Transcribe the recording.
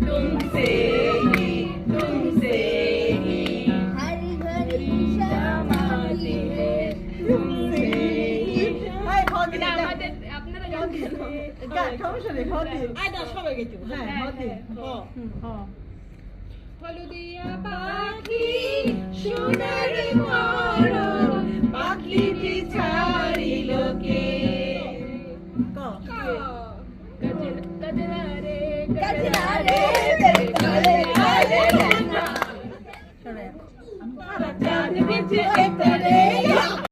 तुमसे ही तुमसे ही हर घड़ी शमाती है तुमसे ही আপনারা গান কেন সমস্যা নেই সবাই গেছি হলুদিয়া পাখি সোনার মরণ